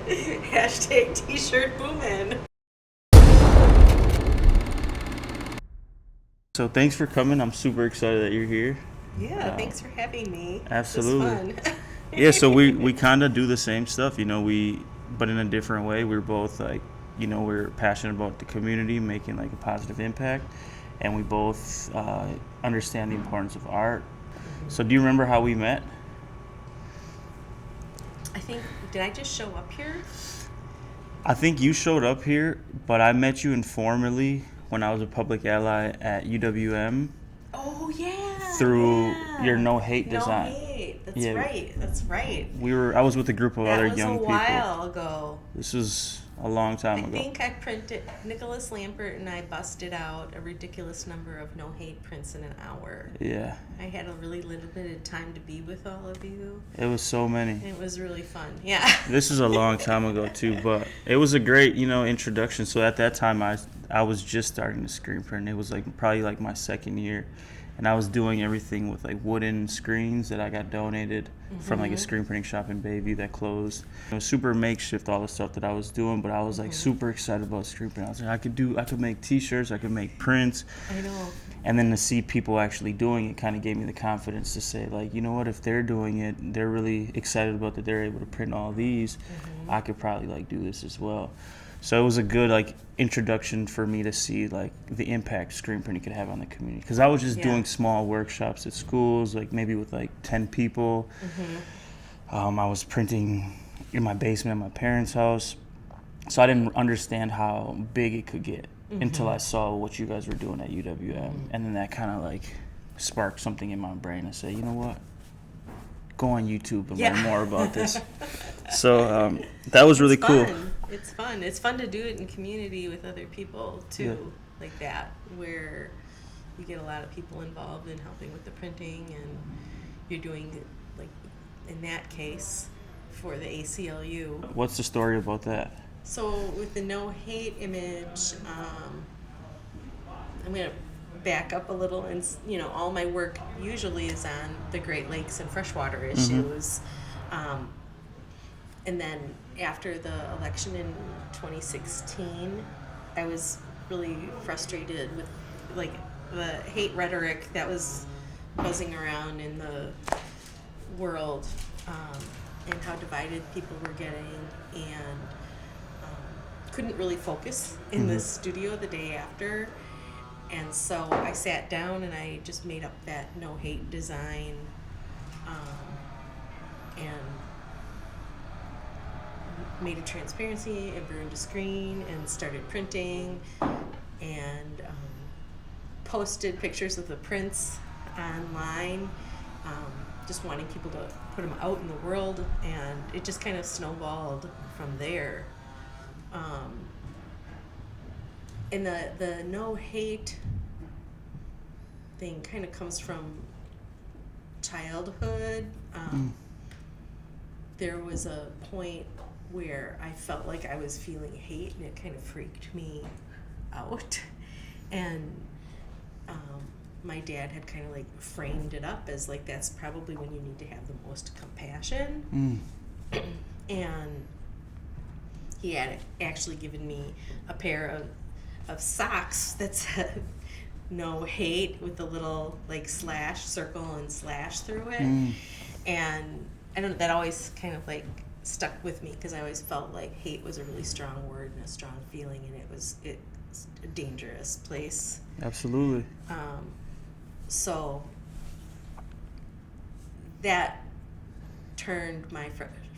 Hashtag t-shirt boomin'. So thanks for coming. I'm super excited that you're here. Yeah, Um, thanks for having me. This was Absolutely. fun. Yeah, so we kind of do the same stuff, but in a different way. We're both like, we're passionate about the community, making like a positive impact, and we both understand the importance of art. So do you remember how we met? I think, did I just show up here? I think you showed up here, but I met you informally when I was a public ally at UWM Oh, yeah, through your yeah. no hate No design. hate. That's Yeah, right. That's right. I was with a group of That other was a young people. while ago. This was a long I time ago. think I printed, Nicholas Lambert and I busted out a ridiculous number of no hate prints in an hour. Yeah, I had a really little bit of time to be with all of you. it was so many. It was really fun. Yeah. This is a long time ago too, but it was a great, introduction. So at that time, I was just starting to screen print. It was like probably like my second year, and I was doing everything with like wooden screens that I got donated from like a screen printing shop in Bayview that closed. It was super makeshift, all the stuff that I was doing, but I was like super excited about screen print. I was like, I could make T-shirts, I could make prints, I know. and then to see people actually doing it kind of gave me the confidence to say, like, you know what, if they're doing it, they're really excited about that they're able to print all these, I could probably like do this as well. So it was a good like introduction for me to see like the impact screen printing could have on the community, because I was just Yeah. doing small workshops at schools, like maybe with like 10 people. I was printing in my basement at my parents' house, so I didn't understand how big it could get until I saw what you guys were doing at UWM, and then that kind of like sparked something in my brain to say, you know what, go on YouTube and learn more about this. So that was really It's cool. fun. It's fun. It's fun to do it in community with other people too, like that, where you get a lot of people involved in helping with the printing, and you're doing it, like in that case, for the ACLU. What's the story about that? So with the no hate image, I'm gonna back up a little, and all my work usually is on the Great Lakes and freshwater issues. And then after the election in 2016, I was really frustrated with like the hate rhetoric that was buzzing around in the world, and how divided people were getting, and couldn't really focus in the studio the day after. And so I sat down and I just made up that no hate design, and made a transparency and burned a screen and started printing, and posted pictures of the prints online, just wanting people to put them out in the world, and it just kind of snowballed from there. And the no hate thing kind of comes from childhood. There was a point where I felt like I was feeling hate, and it kind of freaked me out. And my dad had kind of like framed it up as like, that's probably when you need to have the most compassion. And he had actually given me a pair of socks that said no hate with a little like slash, circle and slash through it. And I don't know, that always kind of like stuck with me, because I always felt like hate was a really strong word and a strong feeling, and it's a dangerous place. Absolutely. So that turned my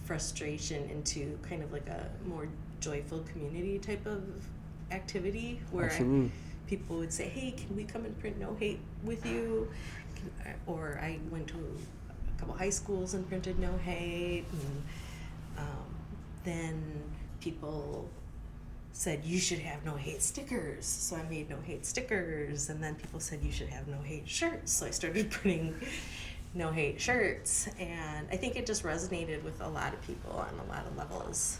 frustration into kind of like a more joyful community type of activity, where people would say, hey, can we come and print no hate with you? Or I went to a couple high schools and printed no hate, and then people said you should have no hate stickers, so I made no hate stickers, and then people said you should have no hate shirts, so I started printing no hate shirts, and I think it just resonated with a lot of people on a lot of levels.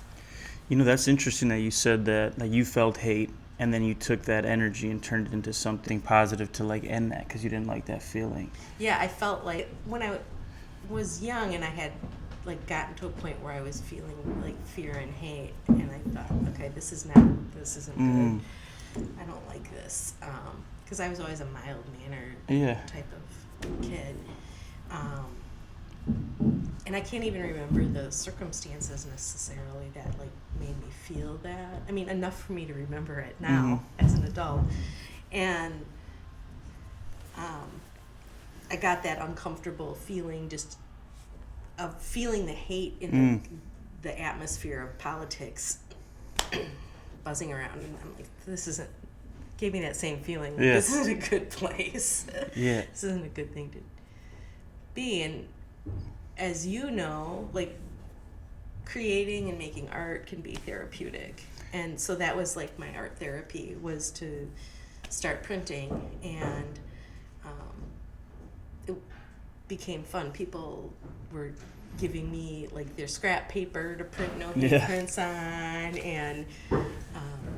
That's interesting that you said that, like, you felt hate and then you took that energy and turned it into something positive to like end that, because you didn't like that feeling. Yeah, I felt like when I was young and I had like gotten to a point where I was feeling like fear and hate, and I thought, okay, this isn't good. I don't like this, because I was always a mild-mannered type of kid, and I can't even remember the circumstances necessarily that like made me feel that. I mean, enough for me to remember it now as an adult, and I got that uncomfortable feeling just of feeling the hate in the atmosphere of politics buzzing around, and I'm like, this isn't, gave me that same feeling. Like, this isn't a good place. This isn't a good thing to be. And as you know, like, creating and making art can be therapeutic. And so that was like my art therapy, was to start printing, and it became fun. People were giving me like their scrap paper to print no hate prints on, and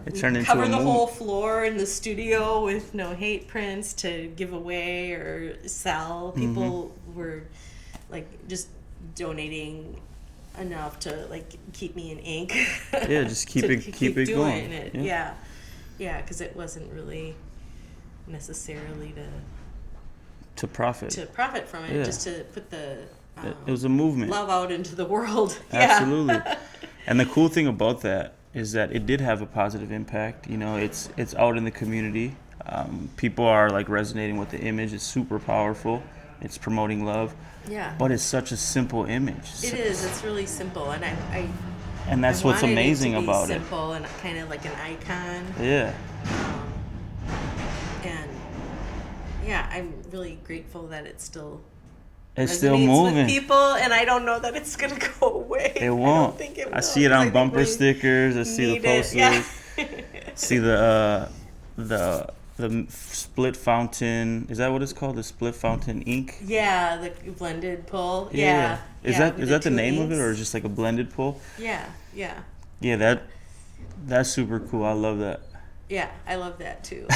it turned into cover the whole floor in the studio with no hate prints to give away or sell. People were like just donating enough to like keep me in ink. Just keep it going. It. Yeah, because it wasn't really necessarily to profit from it, just to put the it was a movement, love out into the world. Absolutely. And the cool thing about that is that it did have a positive impact. You know, it's out in the community. People are like resonating with the image. It's super powerful. It's promoting love. But it's such a simple image. It is. It's really simple, and and that's what's amazing about it. Simple and kind of like an icon. And I'm really grateful that it's still moving with people, and I don't know that it's gonna go away. It won't. I don't think it will. I see it on bumper stickers. I see the posters. See the split fountain. Is that what it's called? The split fountain ink? Yeah, the blended pull. Is that the name of it, or just like a blended pull? Yeah, that's super cool. I love that. Yeah, I love that too.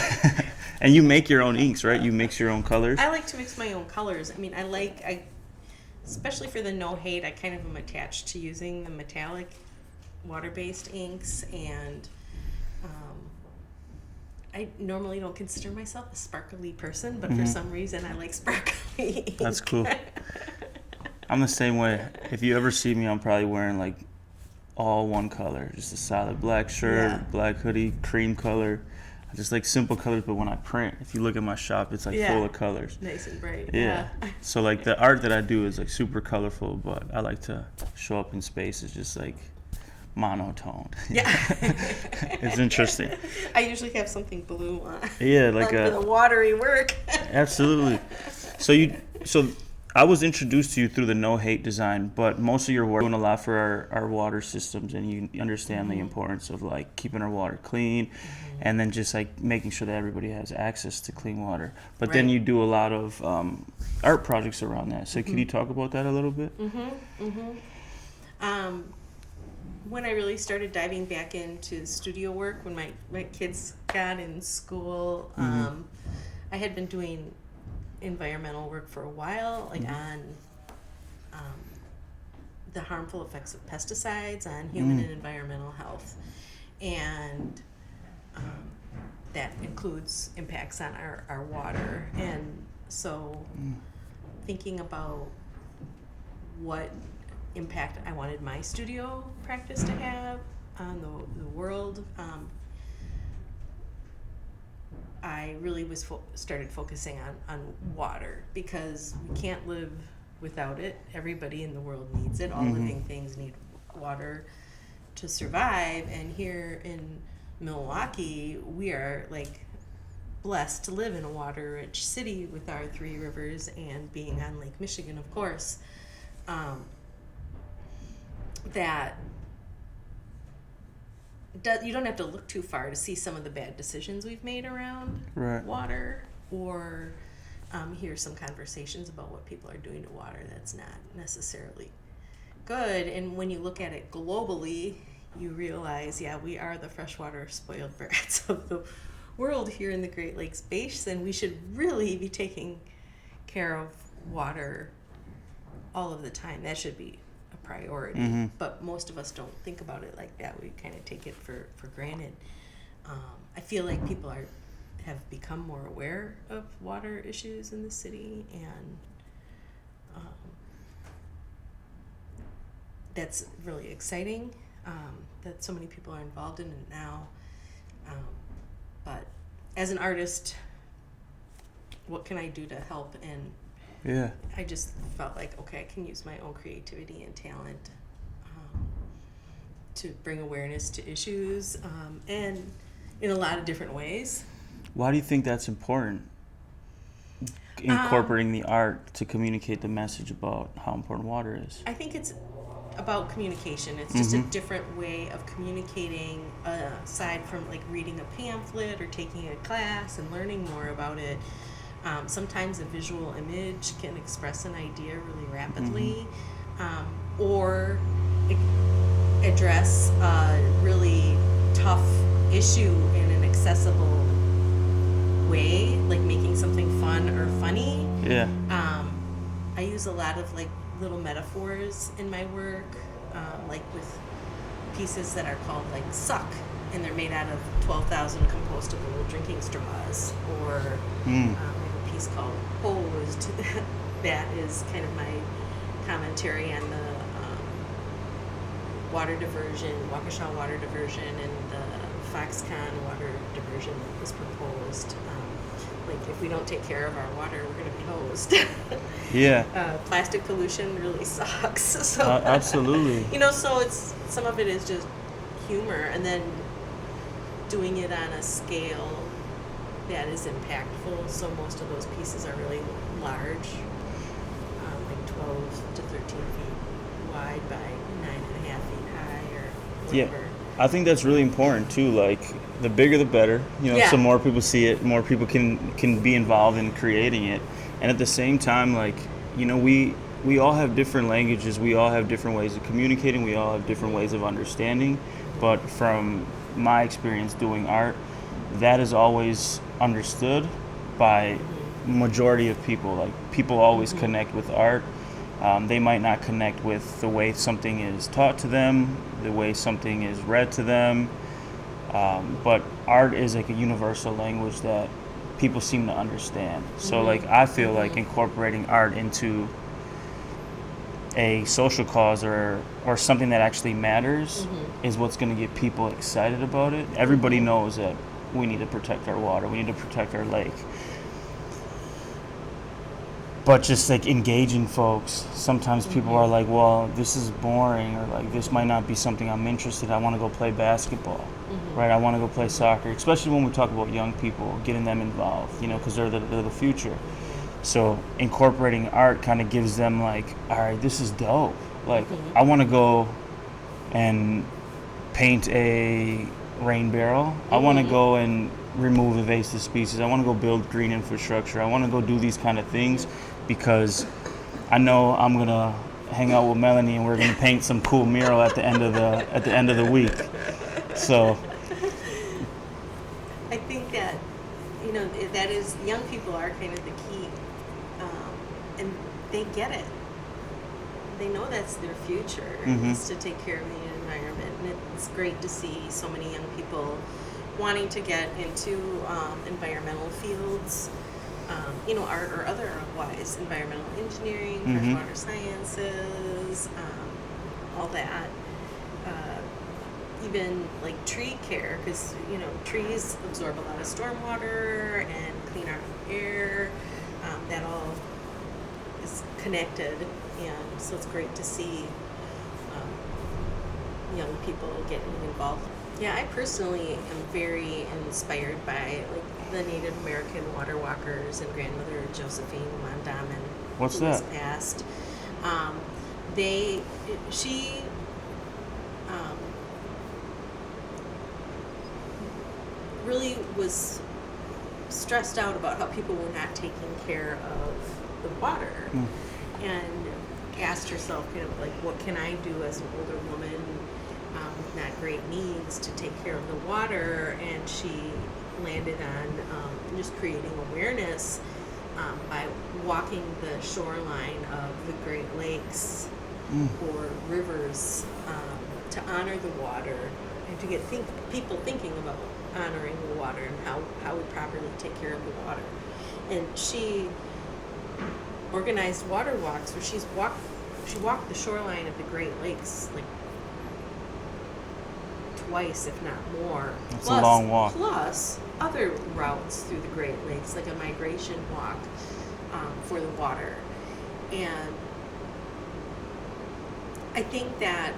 And you make your own inks, right? You mix your own colors? I like to mix my own colors. I mean, especially for the no hate, I kind of am attached to using the metallic water-based inks, and I normally don't consider myself a sparkly person, but for some reason I like sparkly ink. That's cool. I'm the same way. If you ever see me, I'm probably wearing like all one color, just a solid black shirt, black hoodie, cream color. I just like simple colors, but when I print, if you look at my shop, it's like full of colors. Nice and bright. So like the art that I do is like super colorful, but I like to show up in spaces just like monotone. It's interesting. I usually have something blue on. Like for the watery work. Absolutely. So I was introduced to you through the no hate design, but most of your work doing a lot for our water systems, and you understand the importance of like keeping our water clean, and then just like making sure that everybody has access to clean water. But then you do a lot of art projects around that. So can you talk about that a little bit? When I really started diving back into studio work, when my kids got in school, I had been doing environmental work for a while, like on the harmful effects of pesticides on human and environmental health, and that includes impacts on our water. And so thinking about what impact I wanted my studio practice to have on the world, I really was started focusing on water, because we can't live without it. Everybody in the world needs it. All living things need water to survive. And here in Milwaukee, we are like blessed to live in a water-rich city with our 3 rivers and being on Lake Michigan, of course. That you don't have to look too far to see some of the bad decisions we've made around water, or hear some conversations about what people are doing to water that's not necessarily good. And when you look at it globally, you realize, we are the freshwater spoiled brats of the world here in the Great Lakes Basin. We should really be taking care of water all of the time. That should be a priority. Mm-hmm. But most of us don't think about it like that. We kind of take it for granted. I feel like people have become more aware of water issues in the city, and that's really exciting that so many people are involved in it now. But as an artist, what can I do to help? And Yeah. I just felt like, okay, I can use my own creativity and talent to bring awareness to issues, and in a lot of different ways. Why do you think that's important? Incorporating the art to communicate the message about how important water is. I think it's about communication. It's just a different way of communicating, aside from like reading a pamphlet or taking a class and learning more about it. Sometimes a visual image can express an idea really rapidly, or address a really tough issue in an accessible way, like making something fun or funny. Yeah. I use a lot of like little metaphors in my work, like with pieces that are called like suck, and they're made out of 12,000 compostable drinking straws, or a piece called hosed that is kind of my commentary on the water diversion, Waukesha water diversion, and the Foxconn water diversion that was proposed. Like, if we don't take care of our water, we're going to be hosed. Yeah. Plastic pollution really sucks. So Absolutely. so it's, some of it is just humor, and then doing it on a scale that is impactful. So most of those pieces are really large, like 12 to 13 feet wide by 9.5 feet high, or whatever. Yeah. I think that's really important too. Like, the bigger the better, Yeah. so more people see it, more people can be involved in creating it. And at the same time, like, we all have different languages, we all have different ways of communicating, we all have different ways of understanding. But from my experience doing art, that is always understood by majority of people. Like, people always connect with art. They might not connect with the way something is taught to them, the way something is read to them. But art is like a universal language that people seem to understand. So like, I feel like incorporating art into a social cause or something that actually matters is what's going to get people excited about it. Everybody knows that we need to protect our water, we need to protect our lake. But just like engaging folks, sometimes people are like, well, this is boring, or like, this might not be something I'm interested in. I want to go play basketball, right? I want to go play soccer, especially when we talk about young people, getting them involved, because they're the future. So incorporating art kind of gives them like, all right, this is dope. Like, I want to go and paint a rain barrel. I want to go and remove invasive species. I want to go build green infrastructure. I want to go do these kind of things because I know I'm gonna hang out with Melanie and we're gonna paint some cool mural at the end of the week. So I think that that is, young people are kind of the key, and they get it. They know that's their future, is to take care of the environment, and it's great to see so many young people wanting to get into environmental fields, art or otherwise, environmental engineering, freshwater sciences, all that. Even like tree care, because trees absorb a lot of stormwater and clean our air. That all is connected, and so it's great to see young people getting involved. Yeah, I personally am very inspired by like the Native American water walkers and grandmother Josephine Mondamin. What's who was that? passed. She really was stressed out about how people were not taking care of the water, and asked herself kind of like, what can I do as an older woman with not great needs to take care of the water? And she landed on just creating awareness by walking the shoreline of the Great Lakes or rivers to honor the water and to get people thinking about honoring the water and how we properly take care of the water. And she organized water walks where she walked the shoreline of the Great Lakes like twice, if not more. It's a long walk. Plus other routes through the Great Lakes, like a migration walk for the water. And I think that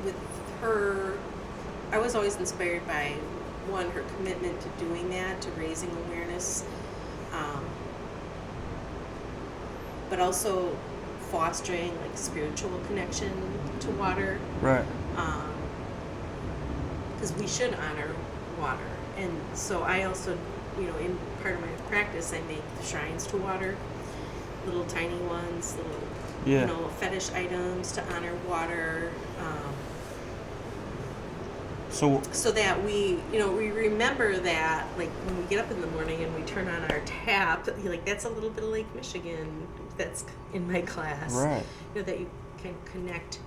with her, I was always inspired by, one, her commitment to doing that, to raising awareness, but also fostering like spiritual connection to water. Right. Because we should honor water. And so I also, in part of my practice, I make shrines to water, little tiny ones, little, fetish items to honor water. So that we remember that, like, when we get up in the morning and we turn on our tap, like, that's a little bit of Lake Michigan that's in my class. Right. That you can connect.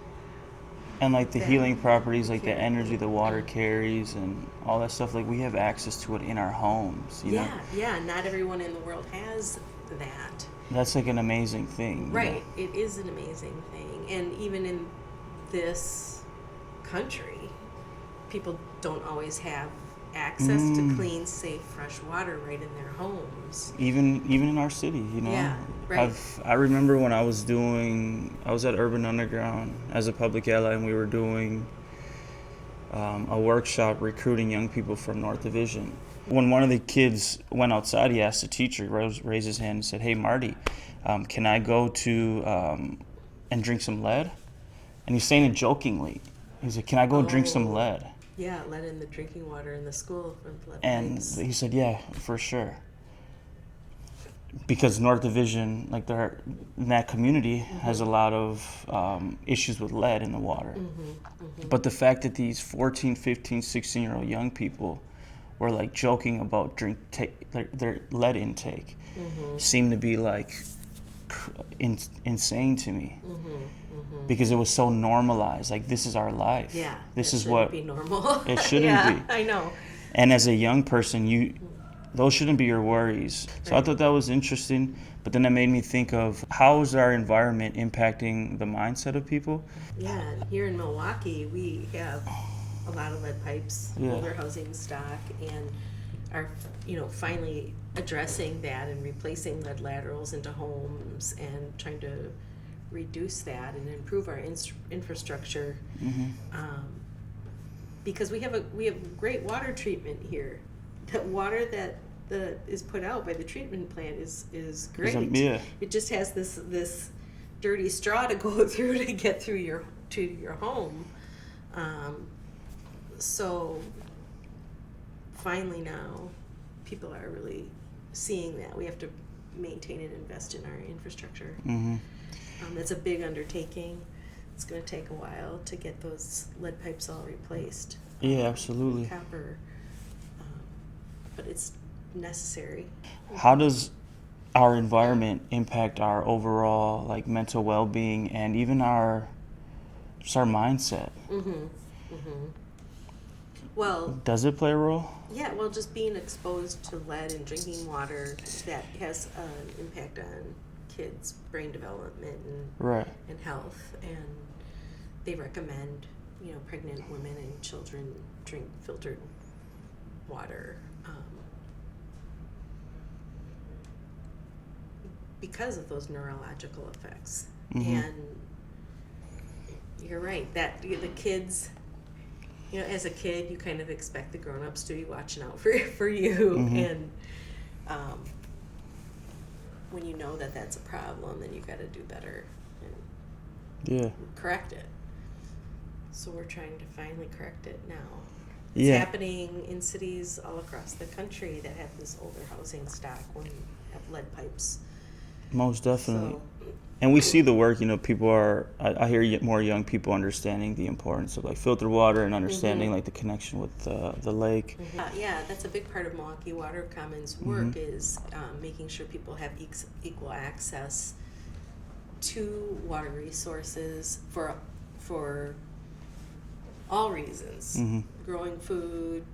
And, like, the healing properties, like the energy the water carries and all that stuff, like, we have access to it in our homes, you know? Yeah, not everyone in the world has that. That's, like, an amazing thing. Right, it is an amazing thing. And even in this country, people don't always have access to clean, safe, fresh water right in their homes. Even in our city, Yeah, right. I remember when I was at Urban Underground as a public ally, and we were doing a workshop recruiting young people from North Division. When one of the kids went outside, he asked the teacher, raised his hand and said, "Hey, Marty, can I go to and drink some lead?" And he's saying it jokingly. He said, "Can I go drink some lead?" Yeah, lead in the drinking water in the school from lead And pipes. he said, "Yeah, for sure." Because North Division, like that community, has a lot of issues with lead in the water. But the fact that these 14, 15, 16-year-old young people were like joking about their lead intake seemed to be like insane to me. Because it was so normalized. Like, this is our life. Yeah, this it is shouldn't what be normal. It shouldn't be. I know. And as a young person, those shouldn't be your worries. So I thought that was interesting, but then that made me think of how is our environment impacting the mindset of people? Yeah, and here in Milwaukee, we have a lot of lead pipes, older housing stock, and are, finally addressing that and replacing lead laterals into homes and trying to reduce that and improve our infrastructure. Because we have great water treatment here. The water that is put out by the treatment plant is great. It just has this dirty straw to go through to get through your home. So finally now, people are really seeing that we have to maintain and invest in our infrastructure. It's a big undertaking. It's going to take a while to get those lead pipes all replaced. Yeah, absolutely. Copper, but it's necessary. How does our environment impact our overall like mental well-being and even our mindset? Well, does it play a role? Yeah, well, just being exposed to lead in drinking water, that has an impact on kids' brain development and health. And they recommend, pregnant women and children drink filtered water because of those neurological effects. And you're right, that the kids, as a kid, you kind of expect the grown-ups to be watching out for you. And when you know that that's a problem, then you've got to do better and correct it. So we're trying to finally correct it now. It's happening in cities all across the country that have this older housing stock when you have lead pipes. Most definitely. So, and we see the work, people are, I hear more young people understanding the importance of like filtered water and understanding like the connection with the lake. Yeah, that's a big part of Milwaukee Water Commons work is making sure people have equal access to water resources for all reasons. Mm-hmm. Growing food,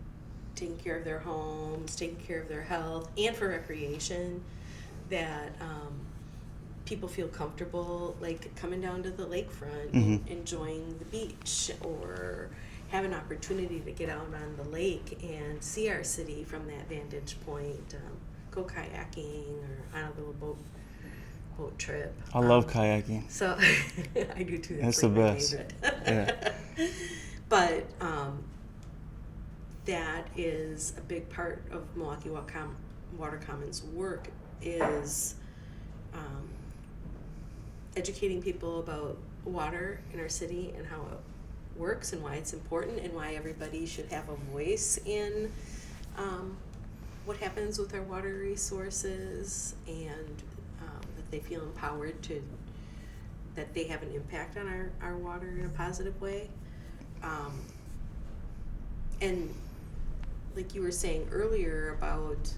taking care of their homes, taking care of their health, and for recreation, that people feel comfortable like coming down to the lakefront and enjoying the beach, or have an opportunity to get out on the lake and see our city from that vantage point, go kayaking or on a little boat trip. I love kayaking. So I do too. That's like the my best. favorite. Yeah. But that is a big part of Milwaukee Water Commons work, is educating people about water in our city and how it works and why it's important and why everybody should have a voice in what happens with our water resources, and that they feel empowered that they have an impact on our water in a positive way. And like you were saying earlier about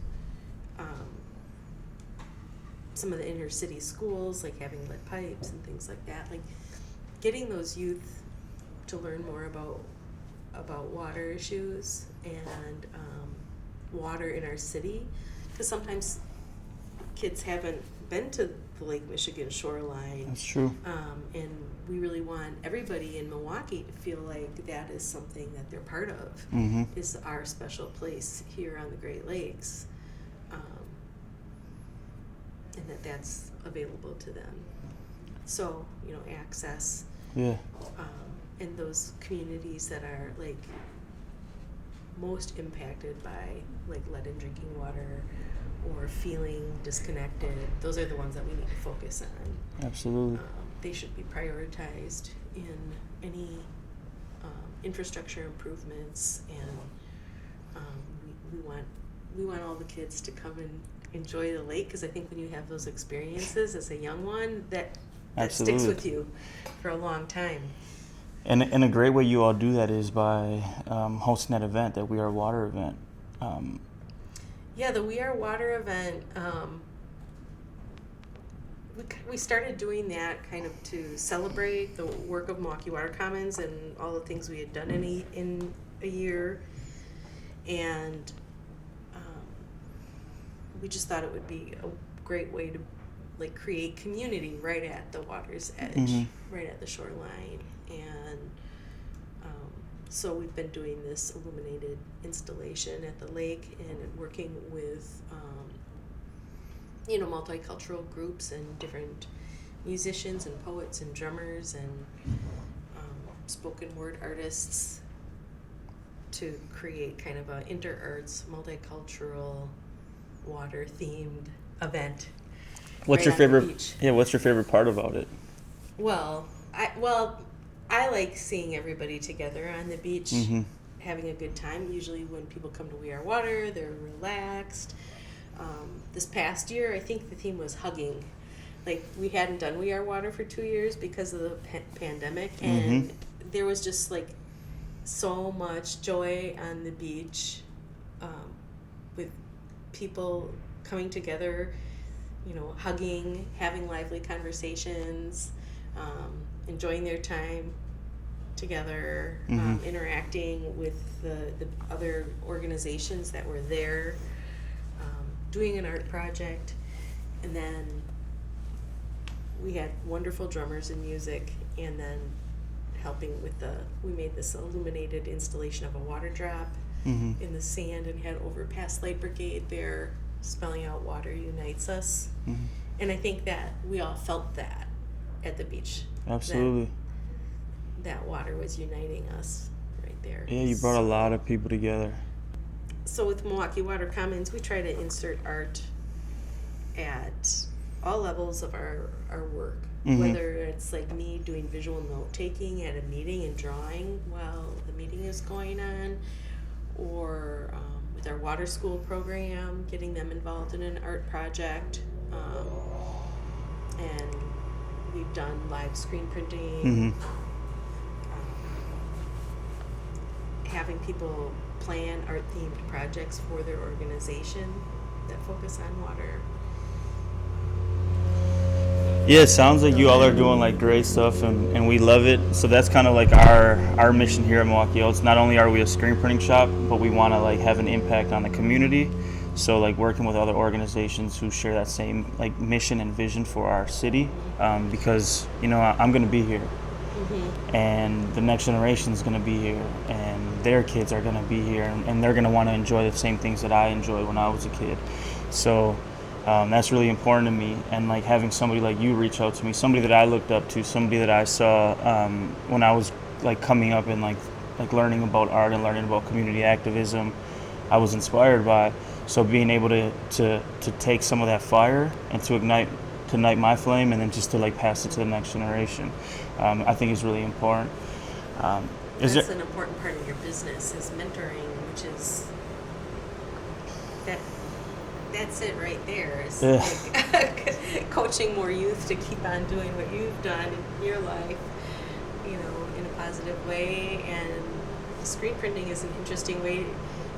some of the inner city schools, like having lead pipes and things like that, like getting those youth to learn more about water issues and water in our city, because sometimes kids haven't been to the Lake Michigan shoreline. That's true. And we really want everybody in Milwaukee to feel like that is something that they're part of, is our special place here on the Great Lakes, and that's available to them. So, access. Yeah. In those communities that are like most impacted by like lead in drinking water or feeling disconnected, those are the ones that we need to focus on. Absolutely. They should be prioritized in any infrastructure improvements, and we want all the kids to come and enjoy the lake, because I think when you have those experiences as a young one, that sticks with you for a long time. And a great way you all do that is by hosting that event, that We Are Water event. Yeah, the We Are Water event, we started doing that kind of to celebrate the work of Milwaukee Water Commons and all the things we had done in a year. And we just thought it would be a great way to like create community right at the water's edge, right at the shoreline. And so we've been doing this illuminated installation at the lake and working with multicultural groups and different musicians and poets and drummers and spoken word artists to create kind of a inter-arts, multicultural, water-themed event. What's your favorite? Yeah, what's your favorite part about it? Well, I like seeing everybody together on the beach, having a good time. Usually when people come to We Are Water, they're relaxed. This past year, I think the theme was hugging. Like, we hadn't done We Are Water for 2 years because of the pandemic, and there was just like so much joy on the beach, with people coming together, hugging, having lively conversations, enjoying their time together, interacting with the other organizations that were there, doing an art project. And then we had wonderful drummers and music, and then helping with we made this illuminated installation of a water drop in the sand, and had Overpass Light Brigade there spelling out "Water Unites Us." And I think that we all felt that at the beach. Absolutely. That water was uniting us right there. Yeah, you brought a lot of people together. So with Milwaukee Water Commons, we try to insert art at all levels of our work. Whether it's like me doing visual note-taking at a meeting and drawing while the meeting is going on, or with our water school program, getting them involved in an art project. And we've done live screen printing, having people plan art-themed projects for their organization that focus on water. Yeah, it sounds like you all are doing like great stuff, and we love it. So that's kind of like our mission here at Milwaukee OATS. Not only are we a screen printing shop, but we want to like have an impact on the community. So like working with other organizations who share that same like mission and vision for our city, because I'm going to be here, and the next generation is going to be here, and their kids are going to be here, and they're going to want to enjoy the same things that I enjoyed when I was a kid. So that's really important to me, and like having somebody like you reach out to me, somebody that I looked up to, somebody that I saw when I was like coming up and like learning about art and learning about community activism, I was inspired by. So being able to take some of that fire and to ignite my flame, and then just to like pass it to the next generation, I think is really important. That's an important part of your business is mentoring, which is that's it right there. Is like coaching more youth to keep on doing what you've done in your life, in a positive way. And screen printing is an interesting way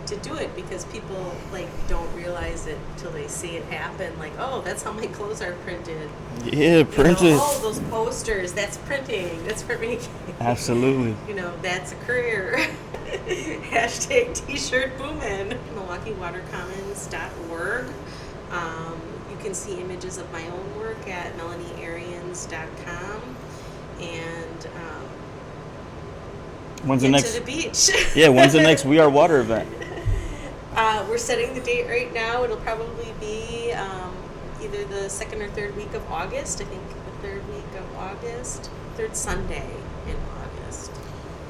to do it, because people like don't realize it till they see it happen. Like, oh, that's how my clothes are printed. Yeah, printed. Oh, those posters, that's printing. That's printmaking. Absolutely. That's a career. Hashtag t-shirt boomin'. MilwaukeeWaterCommons.org. You can see images of my own work at MelanieAriens.com. And when's get the next to the beach. Yeah, when's the next We Are Water event? We're setting the date right now. It'll probably be either the second or third week of August. I think the third week of August, third Sunday.